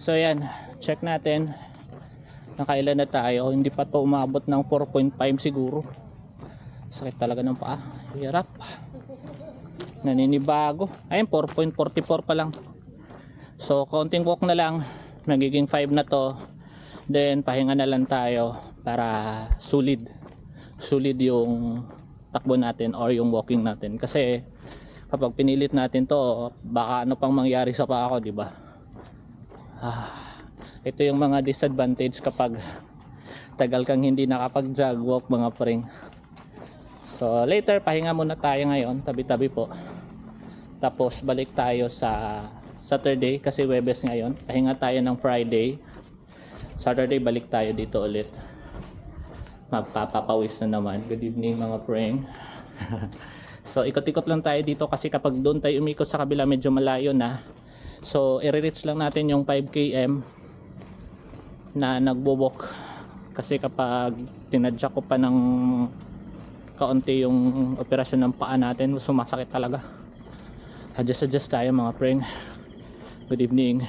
So yan, check natin. Nakailan na tayo. Hindi pa to umabot ng 4.5 siguro. Sakit talaga ng paa. Hirap. Naninibago. Ayun, 4.44 pa lang. So counting walk na lang. Magiging 5 na to. Then pahinga na lang tayo para solid yung takbo natin or yung walking natin. Kasi kapag pinilit natin to, baka ano pang mangyari sa paa ko, di ba? Ito yung mga disadvantage kapag tagal kang hindi nakapag-jog walk, mga pring. So later, pahinga muna tayo ngayon, tabi-tabi po. Tapos balik tayo sa Saturday kasi Webes ngayon. Pahinga tayo ng Friday. Saturday balik tayo dito ulit. Magpapapawis na naman. Good evening mga pring. So ikot-ikot lang tayo dito kasi kapag doon tayo umikot sa kabila medyo malayo na. So i-reach lang natin yung 5 km na nagbo-walk. Kasi kapag tinadya ko pa ng kaunti yung operasyon ng paa natin, sumasakit talaga. Adjust tayo mga pring. Good evening.